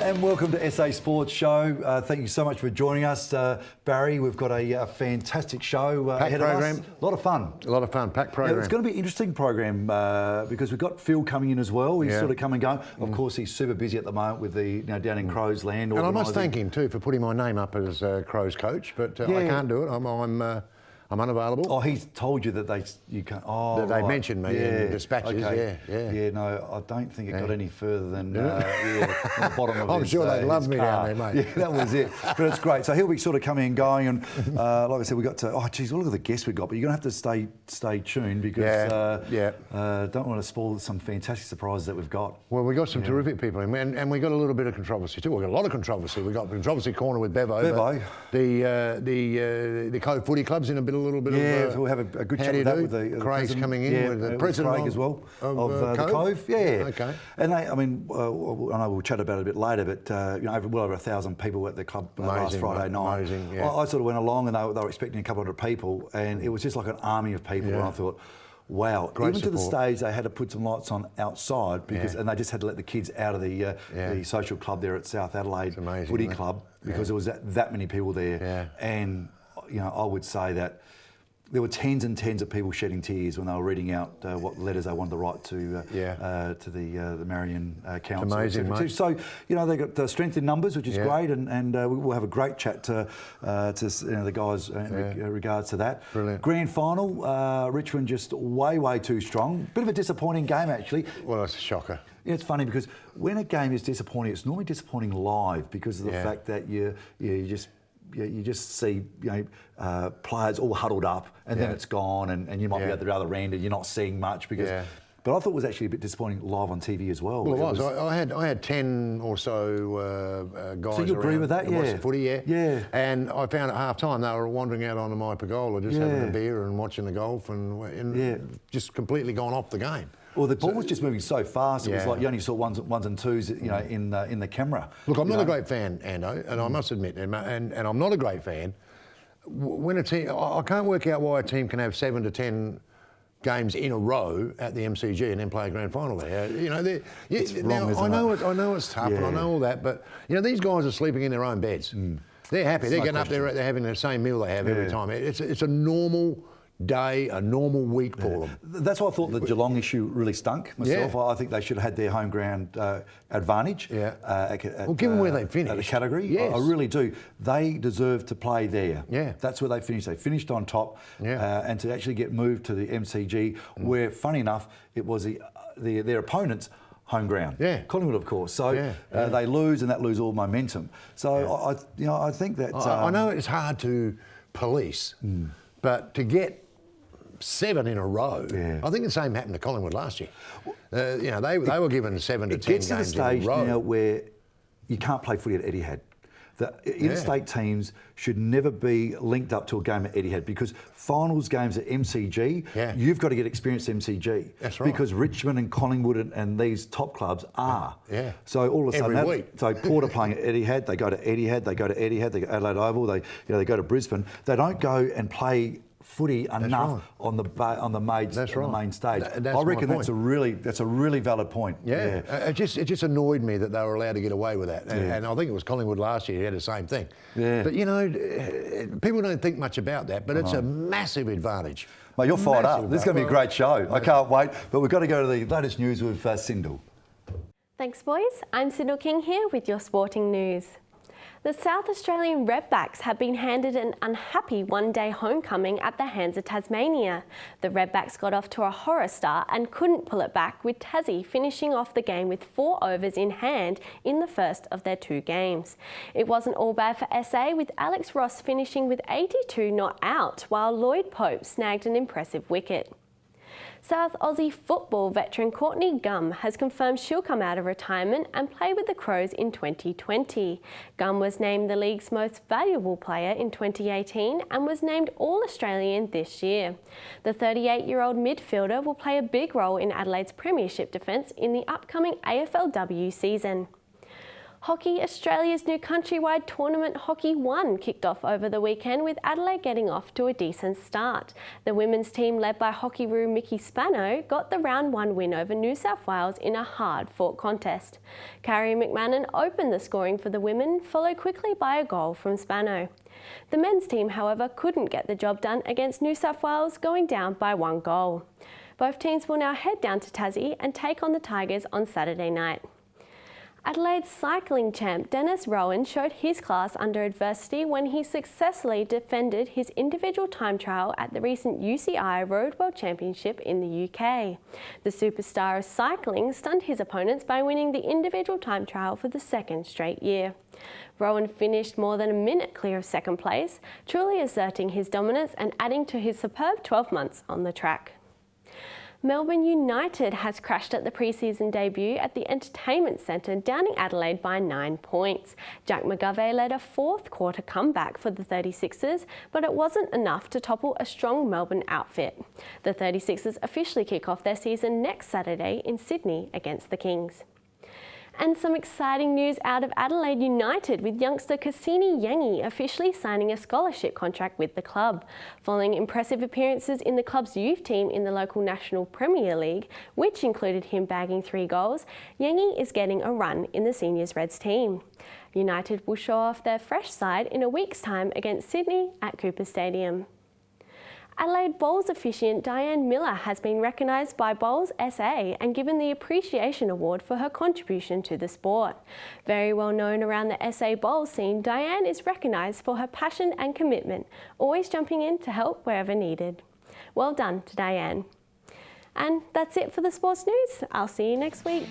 And welcome to SA Sports Show. Thank you so much for joining us, Barry. We've got a fantastic show ahead of us. A lot of fun. A lot of fun, packed program. Yeah, it's going to be an interesting program because we've got Phil coming in as well. He's sort of come and go. Of course, he's super busy at the moment with the down in Crows Land. And I must thank him too for putting my name up as Crows coach, but I can't do it. I'm unavailable. Oh, he's told you that you can't. Oh, they mentioned me in the dispatches. Okay. Yeah. No, I don't think it got any further than the bottom of I'm sure they love me down there, mate. Yeah, that was it. But it's great. So he'll be sort of coming and going, and like I said, we got to. Oh, geez, look at the guests we got. But you're gonna have to stay tuned because don't want to spoil some fantastic surprises that we've got. Well, we got some terrific people in, and we got a little bit of controversy too. We got a lot of controversy. We got controversy corner with Bevo. The Cove Footy Club's in a little bit of. So we'll have a good chat with that with the Craig's coming in with the president Craig as well of the Cove. Yeah. Okay. And I know we'll chat about it a bit later, but well over 1,000 people at the club last Friday night. Amazing. Yeah. I sort of went along and they were expecting a couple hundred people, and it was just like an army of people. And I thought, wow! Great even support. to the stage, they had to put some lights on outside and they just had to let the kids out of the social club there at South Adelaide Footy Club because there was that many people there. Yeah. And I would say that there were tens and tens of people shedding tears when they were reading out what letters they wanted to write to the Marion Council. Amazing, mate. So they got the strength in numbers, which is great, and we'll have a great chat to the guys in regards to that. Brilliant. Grand final, Richmond just way too strong. Bit of a disappointing game actually. Well, it's a shocker. It's funny because when a game is disappointing, it's normally disappointing live because of the fact that you just see players all huddled up and then it's gone and you might be at the other end and you're not seeing much because. But I thought it was actually a bit disappointing live on TV as well. Well, it was. I had 10 or so guys. So you agree with that? Watched the footy, yeah. And I found at half time they were wandering out onto my pergola, just having a beer and watching the golf and just completely gone off the game. Well, the ball was just moving so fast. It was like you only saw ones and twos, in the camera. Look, I'm not a great fan, Ando, and I must admit, and I'm not a great fan. When a team, I can't work out why a team can have 7 to 10 games in a row at the MCG and then play a grand final there. I know it's tough, and I know all that, but these guys are sleeping in their own beds. They're happy. They're getting up there. They're having the same meal they have every time. It's a normal day, a normal week for them. That's why I thought the Geelong issue really stunk myself. I think they should have had their home ground advantage. Well, given where they finished. At the category. I really do. They deserve to play there. That's where they finished. They finished on top. And to actually get moved to the MCG, where, funny enough, it was their opponents' home ground. Collingwood, of course. So they lose, and that loses all momentum. So I think that I know it's hard to police, but to get 7 in a row. I think the same happened to Collingwood last year. They were given 7 to 10 games in a row. It gets to the stage now where you can't play footy at Etihad. The interstate teams should never be linked up to a game at Etihad because finals games at MCG, you've got to get experience at MCG. That's right. Because Richmond and Collingwood and these top clubs are. So all of a sudden, every week. So Port are playing at Etihad, they go to Etihad, they go to Adelaide Oval, they go to Brisbane. They don't go and play footy enough on the main stage. I reckon that's a really valid point. It just annoyed me that they were allowed to get away with that. And I think it was Collingwood last year who had the same thing. But people don't think much about that, but it's a massive advantage. Mate, you're fired up. This is going to be a great show. I can't wait. But we've got to go to the latest news with Cyndal. Thanks, boys. I'm Cyndal King here with your sporting news. The South Australian Redbacks have been handed an unhappy one-day homecoming at the hands of Tasmania. The Redbacks got off to a horror start and couldn't pull it back, with Tassie finishing off the game with 4 overs in hand in the first of their 2 games. It wasn't all bad for SA, with Alex Ross finishing with 82 not out, while Lloyd Pope snagged an impressive wicket. South Aussie football veteran Courtney Gum has confirmed she'll come out of retirement and play with the Crows in 2020. Gum was named the league's most valuable player in 2018 and was named All-Australian this year. The 38-year-old midfielder will play a big role in Adelaide's premiership defence in the upcoming AFLW season. Hockey Australia's new countrywide tournament Hockey 1 kicked off over the weekend with Adelaide getting off to a decent start. The women's team led by Hockey-roo Mickey Spano got the round 1 win over New South Wales in a hard-fought contest. Carrie McMahon opened the scoring for the women, followed quickly by a goal from Spano. The men's team, however, couldn't get the job done against New South Wales, going down by 1 goal. Both teams will now head down to Tassie and take on the Tigers on Saturday night. Adelaide's cycling champ Dennis Rowan showed his class under adversity when he successfully defended his individual time trial at the recent UCI Road World Championship in the UK. The superstar of cycling stunned his opponents by winning the individual time trial for the 2nd straight year. Rowan finished more than a minute clear of 2nd place, truly asserting his dominance and adding to his superb 12 months on the track. Melbourne United has crashed at the pre-season debut at the Entertainment Centre, downing Adelaide by 9 points. Jack McGovey led a 4th quarter comeback for the 36ers, but it wasn't enough to topple a strong Melbourne outfit. The 36ers officially kick off their season next Saturday in Sydney against the Kings. And some exciting news out of Adelaide United, with youngster Cassini Yangi officially signing a scholarship contract with the club. Following impressive appearances in the club's youth team in the local National Premier League, which included him bagging 3 goals, Yangi is getting a run in the Seniors Reds team. United will show off their fresh side in a week's time against Sydney at Cooper Stadium. Adelaide Bowls officiant Diane Miller has been recognised by Bowls SA and given the Appreciation Award for her contribution to the sport. Very well known around the SA Bowls scene, Diane is recognised for her passion and commitment, always jumping in to help wherever needed. Well done to Diane. And that's it for the sports news. I'll see you next week.